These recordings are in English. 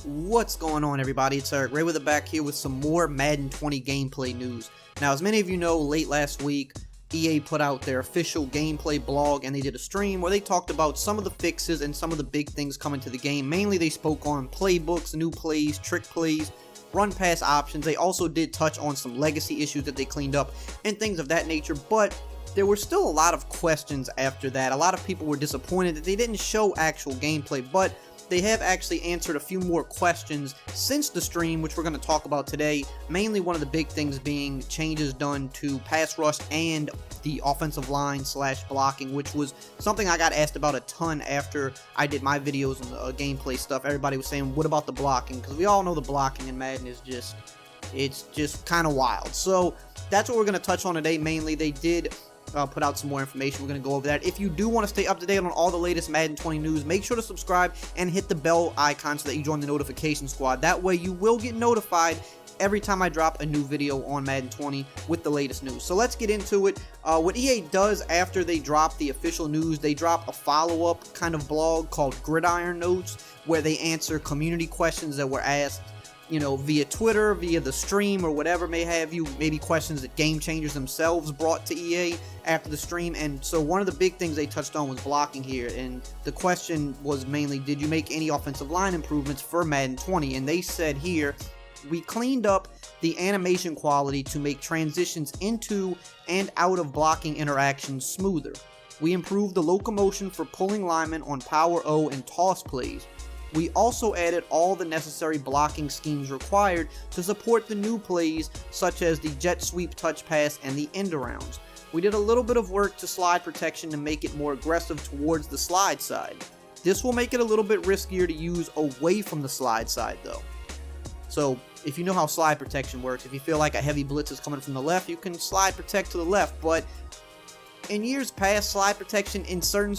What's going on, everybody? It's EricRayweather back here with some more Madden 20 gameplay news. Now, as many of you know, late last week, EA put out their official gameplay blog and they did a stream where they talked about some of the fixes and some of the big things coming to the game. Mainly, they spoke on playbooks, new plays, trick plays, run pass options. They also did touch on some legacy issues that they cleaned up and things of that nature, but there were still a lot of questions after that. A lot of people were disappointed that they didn't show actual gameplay, but they have actually answered a few more questions since the stream, which we're going to talk about today. Mainly one of the big things being changes done to pass rush and the offensive line / blocking, which was something I got asked about a ton after I did my videos on the gameplay stuff. Everybody was saying, what about the blocking? Because we all know the blocking in Madden is just kind of wild. So that's what we're going to touch on today mainly. They did put out some more information. We're going to go over that. If you do want to stay up to date on all the latest Madden 20 news, make sure to subscribe and hit the bell icon so that you join the notification squad. That way you will get notified every time I drop a new video on Madden 20 with the latest news. So let's get into it. What EA does after they drop the official news, they drop a follow-up kind of blog called Gridiron Notes, where they answer community questions that were asked, you know, via Twitter, via the stream, or whatever may have you, maybe questions that game changers themselves brought to EA after the stream. And so one of the big things they touched on was blocking here, and the question was mainly, did you make any offensive line improvements for Madden 20? And they said here, we cleaned up the animation quality to make transitions into and out of blocking interactions smoother. We improved the locomotion for pulling linemen on power O and toss plays. We also added all the necessary blocking schemes required to support the new plays, such as the jet sweep touch pass and the end arounds. We did a little bit of work to slide protection to make it more aggressive towards the slide side. This will make it a little bit riskier to use away from the slide side though. So if you know how slide protection works, if you feel like a heavy blitz is coming from the left, you can slide protect to the left. But in years past, slide protection in certain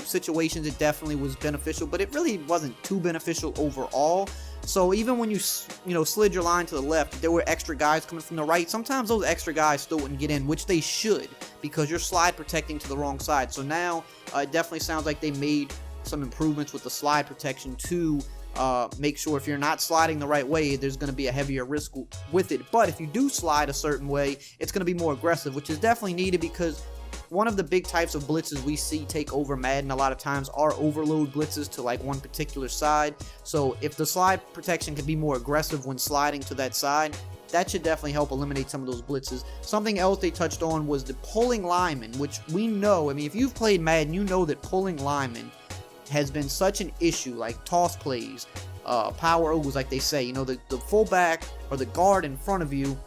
situations, it definitely was beneficial, but it really wasn't too beneficial overall. So even when you slid your line to the left, there were extra guys coming from the right. Sometimes those extra guys still wouldn't get in, which they should, because you're slide protecting to the wrong side. So now it definitely sounds like they made some improvements with the slide protection to make sure if you're not sliding the right way, there's going to be a heavier risk with it. But if you do slide a certain way, it's going to be more aggressive, which is definitely needed, because one of the big types of blitzes we see take over Madden a lot of times are overload blitzes to like one particular side. So if the slide protection can be more aggressive when sliding to that side, that should definitely help eliminate some of those blitzes. Something else they touched on was the pulling linemen, which we know, I mean, if you've played Madden, you know that pulling linemen has been such an issue, like toss plays, power O's, like they say. You know, the fullback or the guard in front of you,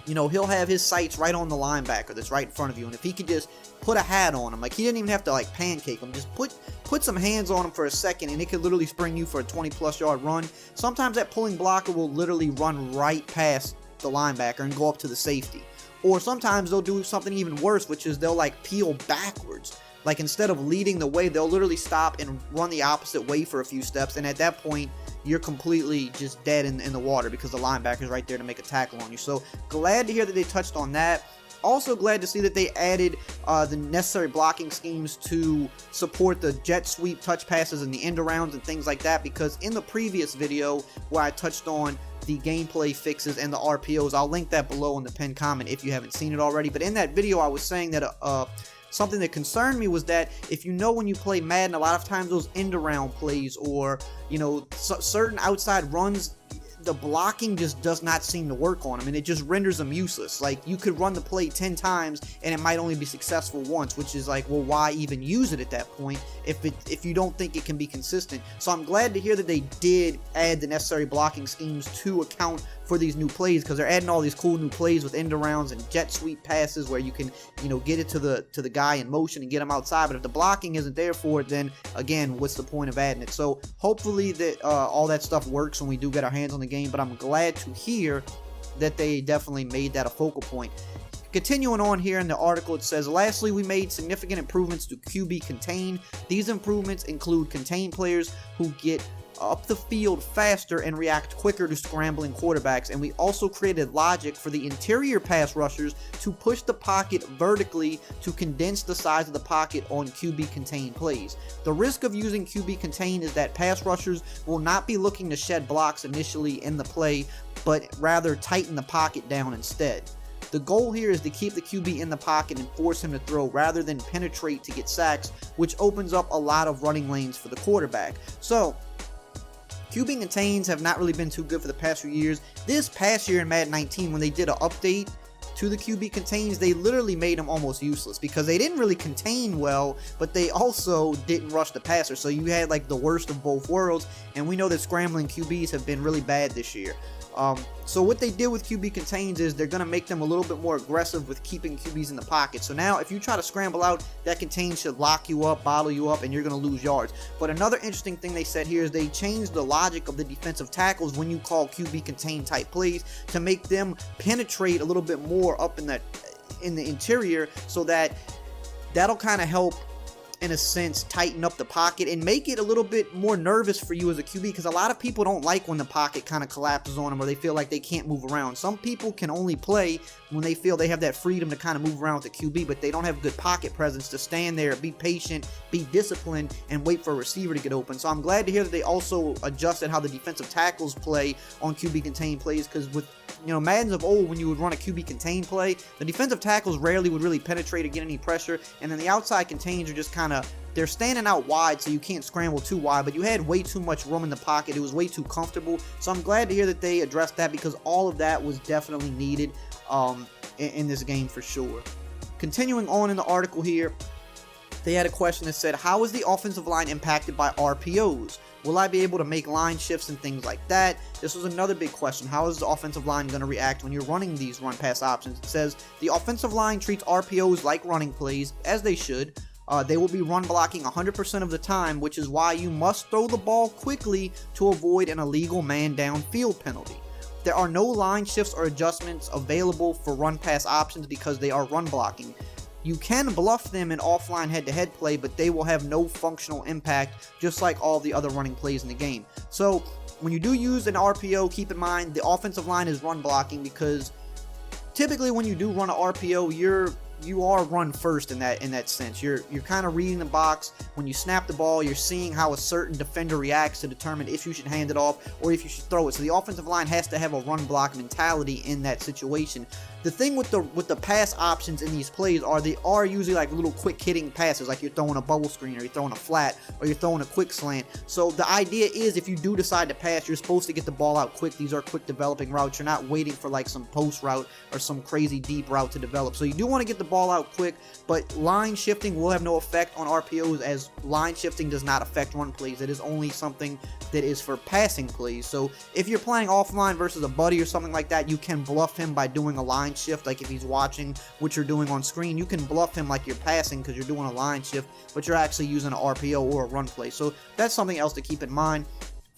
you know, he'll have his sights right on the linebacker that's right in front of you, and if he could just put a hat on him, like he didn't even have to like pancake him, just put some hands on him for a second, and it could literally spring you for a 20+ yard run. Sometimes that pulling blocker will literally run right past the linebacker and go up to the safety. Or sometimes they'll do something even worse, which is they'll like peel backwards. Like instead of leading the way, they'll literally stop and run the opposite way for a few steps, and at that point, you're completely just dead in the water because the linebacker's right there to make a tackle on you. So glad to hear that they touched on that. Also glad to see that they added the necessary blocking schemes to support the jet sweep touch passes and the end arounds and things like that, because in the previous video where I touched on the gameplay fixes and the RPOs, I'll link that below in the pinned comment if you haven't seen it already. But in that video I was saying that something that concerned me was that if you know when you play Madden, a lot of times those end around plays or, you know, certain outside runs, the blocking just does not seem to work on them, and it just renders them useless. Like, you could run the play 10 times and it might only be successful once, which is like, well, why even use it at that point if you don't think it can be consistent? So I'm glad to hear that they did add the necessary blocking schemes to account for these new plays, because they're adding all these cool new plays with end arounds and jet sweep passes where you can, you know, get it to the guy in motion and get him outside. But if the blocking isn't there for it, then again, what's the point of adding it? So hopefully that all that stuff works when we do get our hands on the game. But I'm glad to hear that they definitely made that a focal point. Continuing on here in the article, it says, lastly, we made significant improvements to QB contain. These improvements include contain players who get up the field faster and react quicker to scrambling quarterbacks. And we also created logic for the interior pass rushers to push the pocket vertically to condense the size of the pocket on QB contained plays. The risk of using QB contained is that pass rushers will not be looking to shed blocks initially in the play, but rather tighten the pocket down instead. The goal here is to keep the QB in the pocket and force him to throw rather than penetrate to get sacks, which opens up a lot of running lanes for the quarterback. So, QB contains have not really been too good for the past few years. This past year in Madden 19, when they did an update to the QB contains, they literally made them almost useless because they didn't really contain well, but they also didn't rush the passer. So you had like the worst of both worlds, and we know that scrambling QBs have been really bad this year. So what they did with QB contains is they're going to make them a little bit more aggressive with keeping QBs in the pocket. So now if you try to scramble out, that contain should lock you up, bottle you up, and you're going to lose yards. But another interesting thing they said here is they changed the logic of the defensive tackles when you call QB contain type plays to make them penetrate a little bit more up in the interior, so that'll kind of help, in a sense, tighten up the pocket and make it a little bit more nervous for you as a QB, because a lot of people don't like when the pocket kind of collapses on them or they feel like they can't move around. Some people can only play when they feel they have that freedom to kind of move around with the QB, but they don't have good pocket presence to stand there, be patient, be disciplined, and wait for a receiver to get open. So I'm glad to hear that they also adjusted how the defensive tackles play on QB contained plays, because with Maddens of old, when you would run a QB contained play, the defensive tackles rarely would really penetrate or get any pressure, and then the outside contains are just kind of, they're standing out wide, so you can't scramble too wide, but you had way too much room in the pocket. It was way too comfortable. So I'm glad to hear that they addressed that, because all of that was definitely needed in this game for sure. Continuing on in the article here, they had a question that said, how is the offensive line impacted by RPOs? Will I be able to make line shifts and things like that? This was another big question. How is the offensive line going to react when you're running these run-pass options? It says, the offensive line treats RPOs like running plays, as they should. They will be run blocking 100% of the time, which is why you must throw the ball quickly to avoid an illegal man-down field penalty. There are no line shifts or adjustments available for run-pass options because they are run blocking. You can bluff them in offline head-to-head play, but they will have no functional impact, just like all the other running plays in the game. So when you do use an RPO, keep in mind the offensive line is run blocking, because typically when you do run an RPO, you are run first in that sense. You're kind of reading the box. When you snap the ball, you're seeing how a certain defender reacts to determine if you should hand it off or if you should throw it. So the offensive line has to have a run block mentality in that situation. The thing with the pass options in these plays are they are usually like little quick hitting passes, like you're throwing a bubble screen or you're throwing a flat or you're throwing a quick slant. So the idea is if you do decide to pass, you're supposed to get the ball out quick. These are quick developing routes. You're not waiting for like some post route or some crazy deep route to develop. So you do want to get the ball out quick, but line shifting will have no effect on RPOs, as line shifting does not affect run plays. It is only something that is for passing plays. So if you're playing offline versus a buddy or something like that, you can bluff him by doing a line shift. Like if he's watching what you're doing on screen, you can bluff him like you're passing because you're doing a line shift, but you're actually using an RPO or a run play. So that's something else to keep in mind.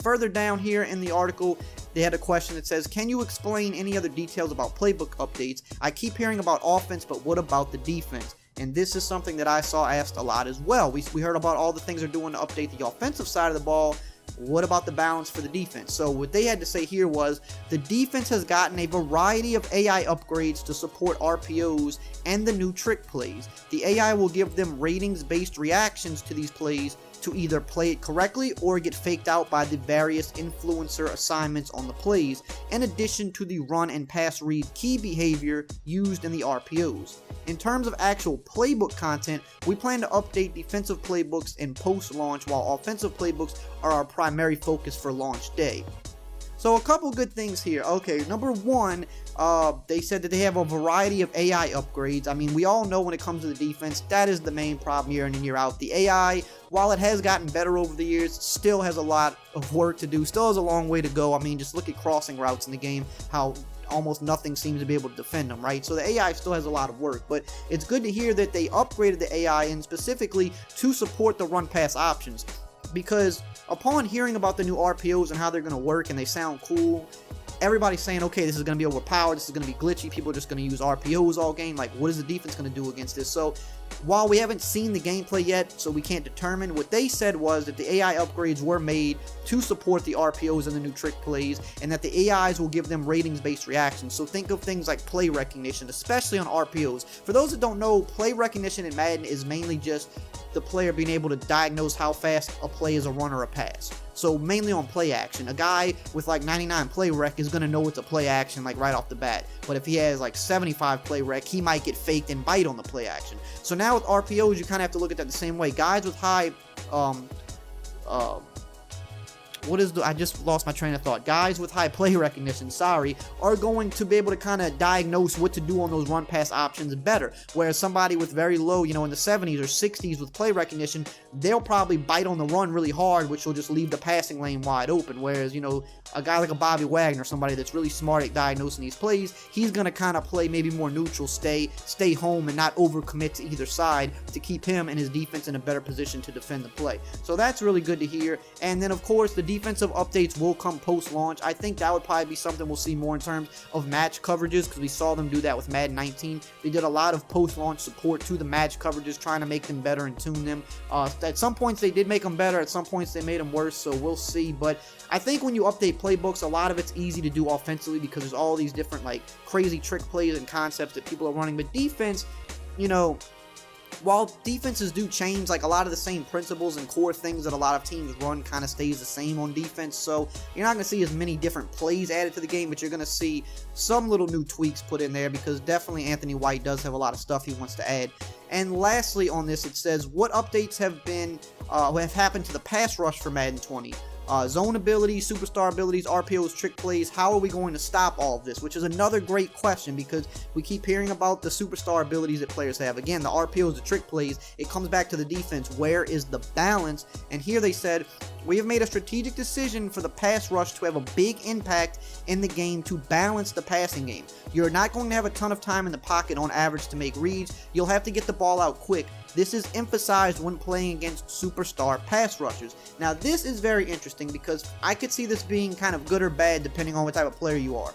Further down here in the article, they had a question that says, can you explain any other details about playbook updates? I keep hearing about offense, but what about the defense? And this is something that I saw asked a lot as well. We heard about all the things they're doing to update the offensive side of the ball. What about the balance for the defense? So what they had to say here was, the defense has gotten a variety of AI upgrades to support RPOs and the new trick plays. The AI will give them ratings-based reactions to these plays to either play it correctly or get faked out by the various influencer assignments on the plays, in addition to the run and pass read key behavior used in the RPOs. In terms of actual playbook content, we plan to update defensive playbooks in post-launch, while offensive playbooks are our primary focus for launch day. So a couple good things here. Okay, number one, they said that they have a variety of AI upgrades. I mean, we all know when it comes to the defense, that is the main problem year in and year out. The AI, while it has gotten better over the years, still has a lot of work to do, still has a long way to go. I mean, just look at crossing routes in the game, how almost nothing seems to be able to defend them, right? So the AI still has a lot of work, but it's good to hear that they upgraded the AI and specifically to support the run-pass options, because upon hearing about the new RPOs and how they're going to work and they sound cool, everybody's saying, okay, this is going to be overpowered, this is going to be glitchy, people are just going to use RPOs all game. Like, what is the defense going to do against this? So while we haven't seen the gameplay yet, so we can't determine, what they said was that the AI upgrades were made to support the RPOs and the new trick plays, and that the AIs will give them ratings-based reactions. So think of things like play recognition, especially on RPOs. For those that don't know, play recognition in Madden is mainly just the player being able to diagnose how fast a play is a run or a pass. So mainly on play action. A guy with like 99 play rec is going to know it's a play action like right off the bat. But if he has like 75 play rec, he might get faked and bite on the play action. So now with RPOs, you kind of have to look at that the same way. Guys with high, I just lost my train of thought. Guys with high play recognition, are going to be able to kind of diagnose what to do on those run pass options better. Whereas somebody with very low, in the 70s or 60s with play recognition, they'll probably bite on the run really hard, which will just leave the passing lane wide open. Whereas, a guy like a Bobby Wagner, somebody that's really smart at diagnosing these plays, he's going to kind of play maybe more neutral, stay home and not overcommit to either side to keep him and his defense in a better position to defend the play. So that's really good to hear. And then, of course, the defensive updates will come post-launch. I think that would probably be something we'll see more in terms of match coverages, because we saw them do that with Madden 19. They did a lot of post-launch support to the match coverages, trying to make them better and tune them. At some points they did make them better, at some points they made them worse, so we'll see. But I think when you update playbooks, a lot of it's easy to do offensively because there's all these different like crazy trick plays and concepts that people are running. But defense, while defenses do change, like a lot of the same principles and core things that a lot of teams run kind of stays the same on defense. So you're not going to see as many different plays added to the game, but you're going to see some little new tweaks put in there, because definitely Anthony White does have a lot of stuff he wants to add. And lastly on this, it says, what updates have happened to the pass rush for Madden 20? Zone abilities, superstar abilities, RPOs, trick plays. How are we going to stop all of this? Which is another great question, because we keep hearing about the superstar abilities that players have. Again, the RPOs, the trick plays, it comes back to the defense. Where is the balance? And here they said, we have made a strategic decision for the pass rush to have a big impact in the game to balance the passing game. You're not going to have a ton of time in the pocket on average to make reads. You'll have to get the ball out quick. This is emphasized when playing against superstar pass rushers. Now, this is very interesting, because I could see this being kind of good or bad depending on what type of player you are.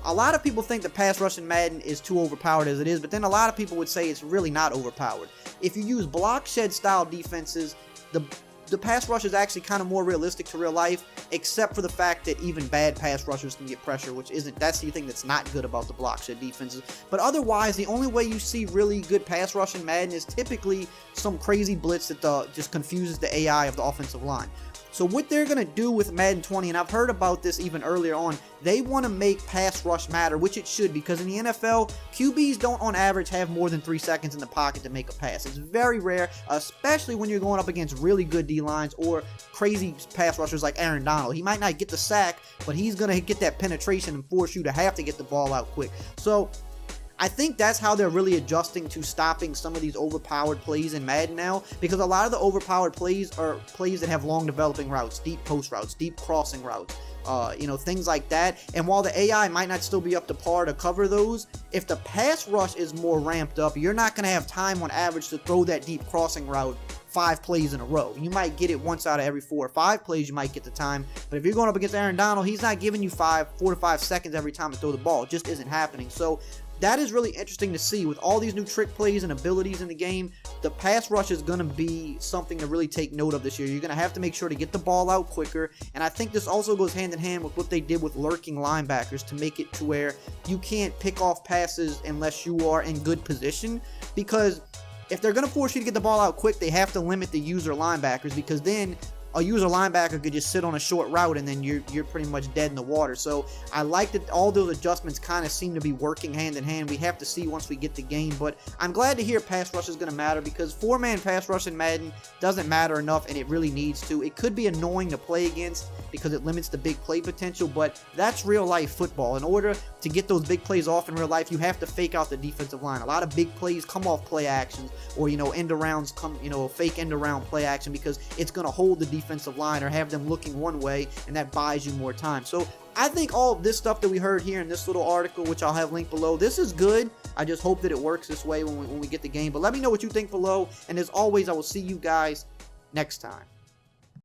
A lot of people think the pass rush in Madden is too overpowered as it is, but then a lot of people would say it's really not overpowered. If you use block shed style defenses, the pass rush is actually kind of more realistic to real life, except for the fact that even bad pass rushers can get pressure, that's the thing that's not good about the block shed defenses. But otherwise, the only way you see really good pass rush in Madden is typically some crazy blitz that just confuses the AI of the offensive line. So what they're going to do with Madden 20, and I've heard about this even earlier on, they want to make pass rush matter, which it should, because in the NFL, QBs don't on average have more than 3 seconds in the pocket to make a pass. It's very rare, especially when you're going up against really good D-lines or crazy pass rushers like Aaron Donald. He might not get the sack, but he's going to get that penetration and force you to have to get the ball out quick. So I think that's how they're really adjusting to stopping some of these overpowered plays in Madden now, because a lot of the overpowered plays are plays that have long developing routes, deep post routes, deep crossing routes, things like that. And while the AI might not still be up to par to cover those, if the pass rush is more ramped up, you're not going to have time on average to throw that deep crossing route 5 plays in a row. You might get it once out of every 4 or 5 plays, you might get the time. But if you're going up against Aaron Donald, he's not giving you 4 to 5 seconds every time to throw the ball. It just isn't happening. So that is really interesting to see. With all these new trick plays and abilities in the game, the pass rush is going to be something to really take note of this year. You're going to have to make sure to get the ball out quicker, and I think this also goes hand in hand with what they did with lurking linebackers to make it to where you can't pick off passes unless you are in good position, because if they're going to force you to get the ball out quick, they have to limit the user linebackers, because then a user linebacker could just sit on a short route and then you're pretty much dead in the water. So I like that all those adjustments kind of seem to be working hand in hand. We have to see once we get the game, but I'm glad to hear pass rush is going to matter, because 4-man pass rush in Madden doesn't matter enough, and it really needs to. It could be annoying to play against because it limits the big play potential, but that's real life football. In order to get those big plays off in real life, you have to fake out the defensive line. A lot of big plays come off play actions, or end arounds come, fake end around play action, because it's going to hold the defensive line or have them looking one way, and that buys you more time. So I think all of this stuff that we heard here in this little article, which I'll have linked below, this is good. I just hope that it works this way when we get the game. But let me know what you think below, and as always, I will see you guys next time.